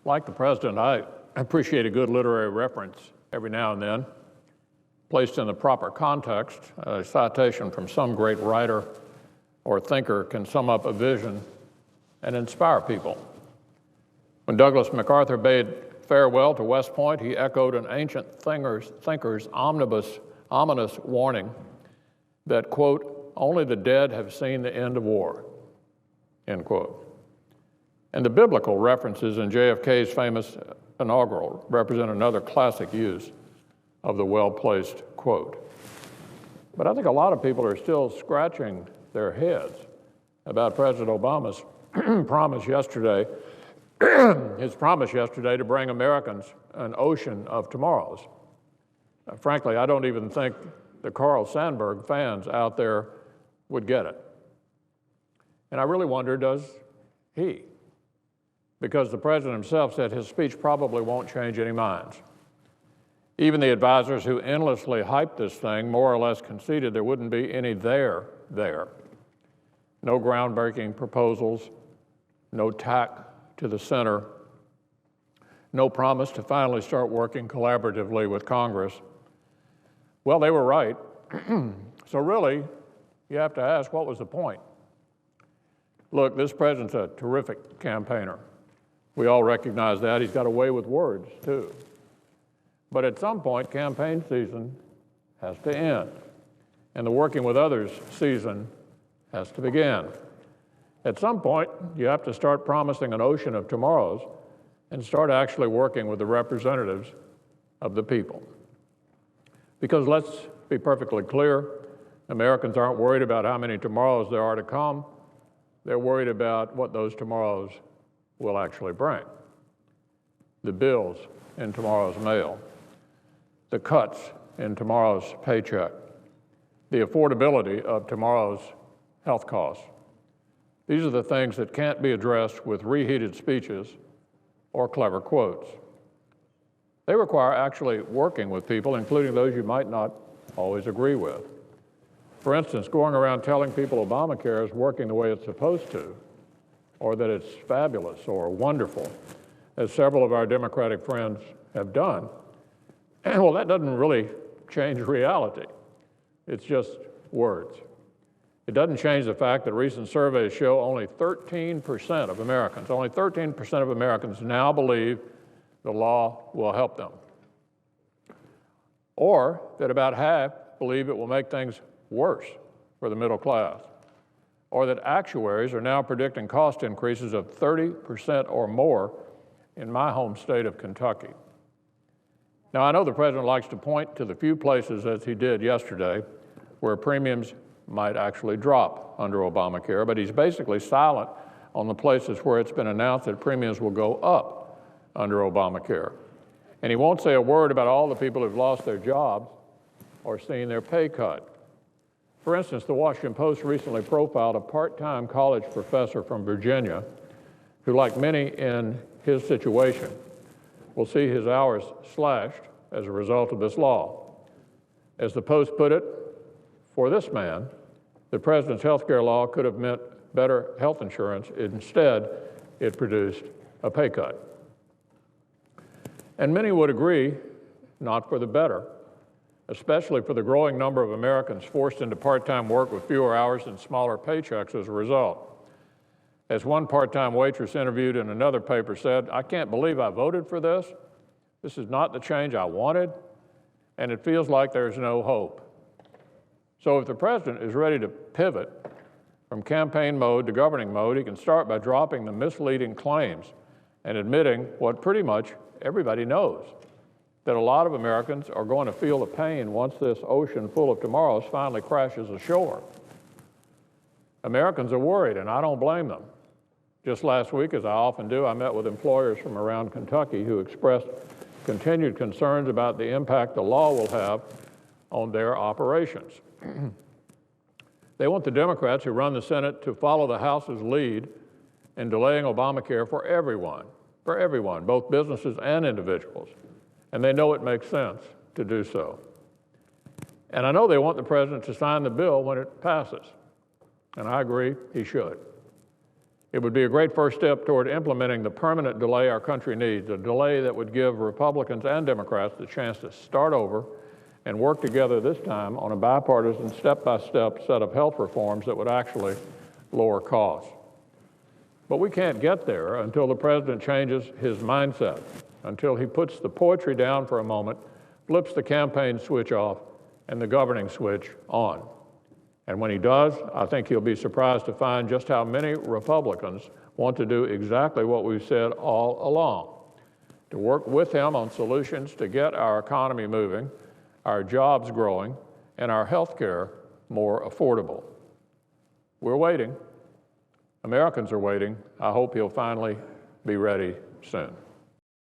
Like the president, I appreciate a good literary reference every now and then, placed in the proper context. A citation from some great writer or thinker can sum up a vision and inspire people. When Douglas MacArthur bade farewell to West Point, he echoed an ancient thinker's ominous warning that, quote, only the dead have seen the end of war, end quote. And the biblical references in JFK's famous inaugural represent another classic use of the well-placed quote. But I think a lot of people are still scratching their heads about President Obama's promise yesterday, his promise yesterday to bring Americans an ocean of tomorrows. Frankly, I don't even think the Carl Sandburg fans out there would get it. And I really wonder, does he? Because the president himself said his speech probably won't change any minds. Even the advisors who endlessly hyped this thing more or less conceded there wouldn't be any there. No groundbreaking proposals, no tack to the center, no promise to finally start working collaboratively with Congress. Well, they were right. So really, you have to ask, what was the point? Look, this president's a terrific campaigner. We all recognize that. He's got a way with words, too. But at some point, campaign season has to end, and the working with others season has to begin. At some point, you have to start promising an ocean of tomorrows and start actually working with the representatives of the people. Because let's be perfectly clear, Americans aren't worried about how many tomorrows there are to come. They're worried about what those tomorrows will actually bring. The bills in tomorrow's mail, the cuts in tomorrow's paycheck, the affordability of tomorrow's health costs. These are the things that can't be addressed with reheated speeches or clever quotes. They require actually working with people, including those you might not always agree with. For instance, going around telling people Obamacare is working the way it's supposed to, or that it's fabulous or wonderful, as several of our Democratic friends have done. And well, that doesn't really change reality. It's just words. It doesn't change the fact that recent surveys show only 13% of Americans now believe the law will help them, or that about half believe it will make things worse for the middle class, or that actuaries are now predicting cost increases of 30% or more in my home state of Kentucky. Now, I know the president likes to point to the few places, as he did yesterday, where premiums might actually drop under Obamacare, but he's basically silent on the places where it's been announced that premiums will go up under Obamacare. And he won't say a word about all the people who've lost their jobs or seen their pay cut. For instance, the Washington Post recently profiled a part-time college professor from Virginia who, like many in his situation, will see his hours slashed as a result of this law. As the Post put it, for this man, the president's health care law could have meant better health insurance. Instead, it produced a pay cut. And many would agree, not for the better, especially for the growing number of Americans forced into part-time work with fewer hours and smaller paychecks as a result. As one part-time waitress interviewed in another paper said, "I can't believe I voted for this. This is not the change I wanted, and it feels like there's no hope." So if the president is ready to pivot from campaign mode to governing mode, he can start by dropping the misleading claims and admitting what pretty much everybody knows, that a lot of Americans are going to feel the pain once this ocean full of tomorrows finally crashes ashore. Americans are worried, and I don't blame them. Just last week, as I often do, I met with employers from around Kentucky who expressed continued concerns about the impact the law will have on their operations. They want the Democrats who run the Senate to follow the House's lead in delaying Obamacare for everyone, both businesses and individuals. And they know it makes sense to do so. And I know they want the president to sign the bill when it passes. And I agree he should. It would be a great first step toward implementing the permanent delay our country needs, a delay that would give Republicans and Democrats the chance to start over and work together this time on a bipartisan, step-by-step set of health reforms that would actually lower costs. But we can't get there until the president changes his mindset, until he puts the poetry down for a moment, flips the campaign switch off, and the governing switch on. And when he does, I think he'll be surprised to find just how many Republicans want to do exactly what we've said all along, to work with him on solutions to get our economy moving, our jobs growing, and our health care more affordable. We're waiting. Americans are waiting. I hope he'll finally be ready soon.